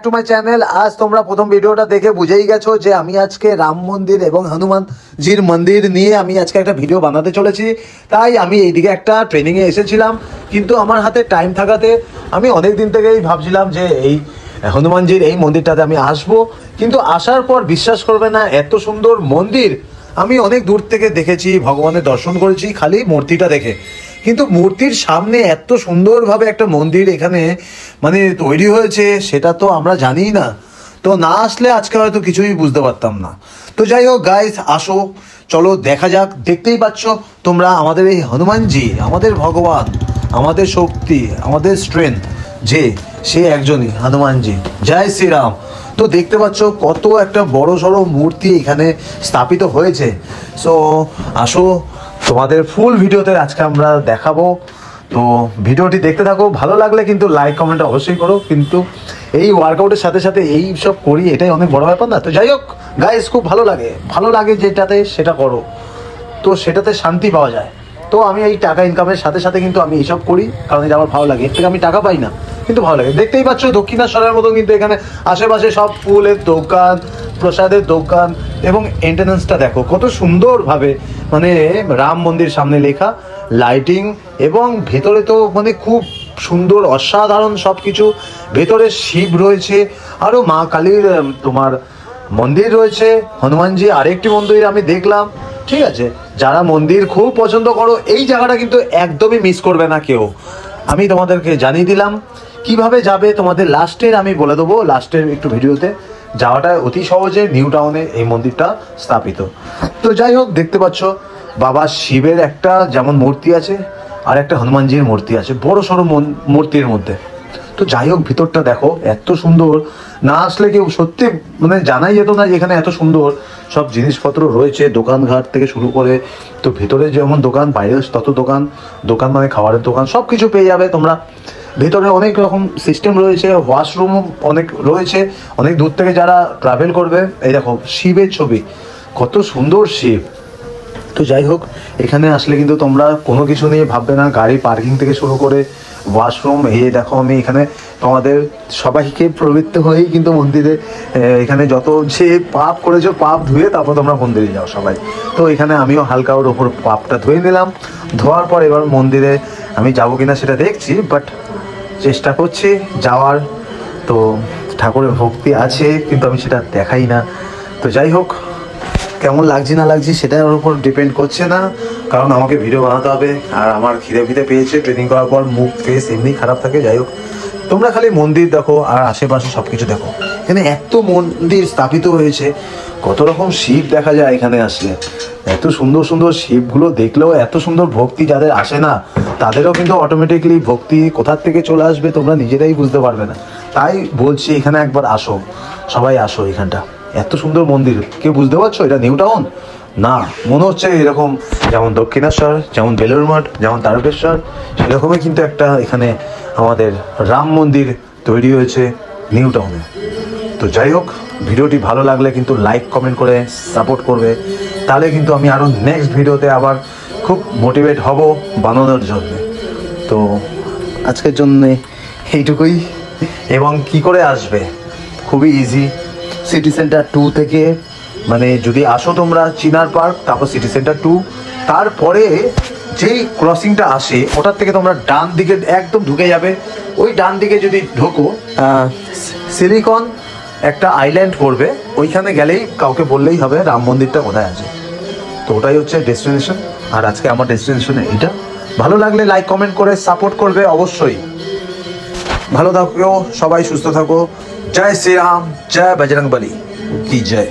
To my channel. আজ তোমরা প্রথম ভিডিওটা দেখে বুঝেই গেছো যে আমি আজকে রাম মন্দির এবং হনুমানজির মন্দির নিয়ে আমি আজকে একটা ভিডিও বানাতে চলেছি। তাই আমি এইদিকে একটা ট্রেনিংয়ে এসেছিলাম, কিন্তু আমার হাতে টাইম থাকাতে আমি অনেক দিন থেকেই ভাবছিলাম যে এই হনুমানজির এই মন্দিরটাতে আমি আসবো, কিন্তু আসার পর বিশ্বাস করবে না, এত সুন্দর মন্দির আমি অনেক দূর থেকে দেখেছি, ভগবানের দর্শন করেছি খালি মূর্তিটা দেখে, কিন্তু মূর্তির সামনে এত সুন্দরভাবে একটা মন্দির এখানে মানে তৈরি হয়েছে সেটা তো আমরা জানিই না। তো না আসলে আজকে হয়তো কিছুই বুঝতে পারতাম না। তো যাই হোক গাইস, আসো চলো দেখা যাক। দেখতেই পাচ্ছ তোমরা আমাদের এই হনুমানজি, আমাদের ভগবান, আমাদের শক্তি, আমাদের স্ট্রেংথ, যে সে একজনই হনুমানজি। জয় শ্রীরাম। তো দেখতে পাচ্ছ কত একটা বড় সড়ো মূর্তি এখানে স্থাপিত হয়েছে। সো আসো, তোমাদের ফুল ভিডিওতে আজকে আমরা দেখাবো। তো ভিডিওটি দেখতে থাকো, ভালো লাগলে কিন্তু লাইক কমেন্ট অবশ্যই করো। কিন্তু এই ওয়ার্কআউটের সাথে সাথে এই সব করি, এটাই অনেক বড় ব্যাপার না। তো যাই হোক গাইস, খুব ভালো লাগে যেটাতে সেটা করো, তো সেটাতে শান্তি পাওয়া যায়। তো আমি এই টাকা ইনকামের সাথে সাথে কিন্তু আমি এইসব করি, কারণ এটা আমার ভালো লাগে। এর থেকে আমি টাকা পাই না, কিন্তু ভালো লাগে। দেখতেই পাচ্ছ দক্ষিণেশ্বরের মতো কিন্তু এখানে আশেপাশে সব ফুলের দোকান, প্রসাদের দোকান, এবং এন্ট্রান্সটা দেখো কত সুন্দরভাবে মানে রাম মন্দির সামনে লেখা, লাইটিং, এবং ভেতরে তো মানে খুব সুন্দর অসাধারণ সব কিছু। ভেতরে শিব রয়েছে, আরও মা কালীর তোমার মন্দির রয়েছে, হনুমানজি আরেকটি মন্দির আমি দেখলাম। ঠিক আছে, যারা মন্দির খুব পছন্দ করো এই জায়গাটা কিন্তু একদমই মিস করবে না কেউ। আমি তোমাদেরকে জানিয়ে দিলাম কিভাবে যাবে, তোমাদের লাস্টের আমি বলে দেবো, লাস্টের একটু ভিডিওতে। যাওয়াটা অতি সহজে, নিউ টাউনে এই মন্দিরটা স্থাপিত। তো যাই হোক, দেখতে পাচ্ছ বাবা শিবের একটা যেমন মূর্তি আছে, আর একটা হনুমানজির মূর্তি আছে বড় সড়ো মূর্তির মধ্যে। তো যাই হোক, ভিতরটা দেখো এত সুন্দর, না আসলে কেউ সত্যি মানে জানাই যেত না যে এখানে এত সুন্দর সব জিনিসপত্র রয়েছে, দোকানঘাট থেকে শুরু করে। তো ভেতরে যেমন দোকান, বাইরে তত দোকান মানে খাবারের দোকান, সব কিছু পেয়ে যাবে তোমরা। ভেতরে অনেক রকম সিস্টেম রয়েছে, ওয়াশরুম অনেক রয়েছে। অনেক দূর থেকে যারা ট্রাভেল করবে, এই দেখো শিবের ছবি, কত সুন্দর শিব। তো যাই হোক, এখানে আসলে কিন্তু তোমরা কোনো কিছু নিয়ে ভাববে না, গাড়ি পার্কিং থেকে শুরু করে ওয়াশরুম। এই দেখো আমি এখানে তোমাদের সবাইকে প্রবৃত্ত হয়েই কিন্তু মন্দিরে, এখানে যত যে পাপ করেছো পাপ ধুয়ে তারপর তোমরা মন্দিরে যাও সবাই। তো এখানে আমিও হালকা ওর ওপর পাপটা ধুয়ে নিলাম। ধোয়ার পর এবার মন্দিরে আমি যাবো কিনা সেটা দেখছি, বাট চেষ্টা করছি যাওয়ার। তো ঠাকুরের ভক্তি আছে, কিন্তু আমি সেটা দেখাই না। তো যাই হোক, কেমন লাগছে না লাগছে সেটার উপর ডিপেন্ড করছে না, কারণ আমাকে ভিডিও বানাতে হবে, আর আমার খিদে পেয়েছে। ট্রেনিং করার পর মুখ ফেস এমনি খারাপ থাকে। যাই হোক, তোমরা খালি মন্দির দেখো আর আশেপাশে সব কিছু দেখো। এখানে এত মন্দির স্থাপিত হয়েছে, কত রকম শিব দেখা যায় এখানে আসলে। এত সুন্দর সুন্দর শিবগুলো দেখলেও এত সুন্দর ভক্তি যাদের আসে না, তাদেরও কিন্তু অটোমেটিকলি ভক্তি কোথার থেকে চলে আসবে তোমরা নিজেরাই বুঝতে পারবে না। তাই বলছি এখানে একবার আসো, সবাই আসো। এখানটা এত সুন্দর মন্দির, কেউ বুঝতে পারছো এটা নিউ টাউন না? মনে হচ্ছে এরকম যেমন দক্ষিণেশ্বর, যেমন বেলুড় মঠ, যেমন তারকেশ্বর, সেরকমই কিন্তু একটা এখানে আমাদের রাম মন্দির তৈরি হয়েছে নিউ টাউনে। তো যাই হোক, ভিডিওটি ভালো লাগলে কিন্তু লাইক কমেন্ট করে সাপোর্ট করবে, তাহলে কিন্তু আমি আরও নেক্সট ভিডিওতে আবার খুব মোটিভেট হব বানানোর জন্য। তো আজকের জন্যে এইটুকুই। এবং কি করে আসবে, খুবই ইজি। সিটি সেন্টার 2 থেকে, মানে যদি আসো তোমরা চিনার পার্ক, তারপর সিটি সেন্টার 2, তারপরে যেই ক্রসিংটা আসে ওটার থেকে তোমরা ডান দিকে একদম ঢুকে যাবে। ওই ডান দিকে যদি ঢোকো, সিলিকন একটা আইল্যান্ড পড়বে, ওইখানে গেলেই কাউকে বললেই হবে রাম মন্দিরটা কোথায় আছে। তো ওটাই হচ্ছে ডেস্টিনেশন। আর আজকে আমার ডেস্টিনেশন এইটা। ভালো লাগলে লাইক কমেন্ট করে সাপোর্ট করবে অবশ্যই। ভালো থাকো সবাই, সুস্থ থাকো। জয় শ্রীরাম, জয় বজরংবলী কি জয়।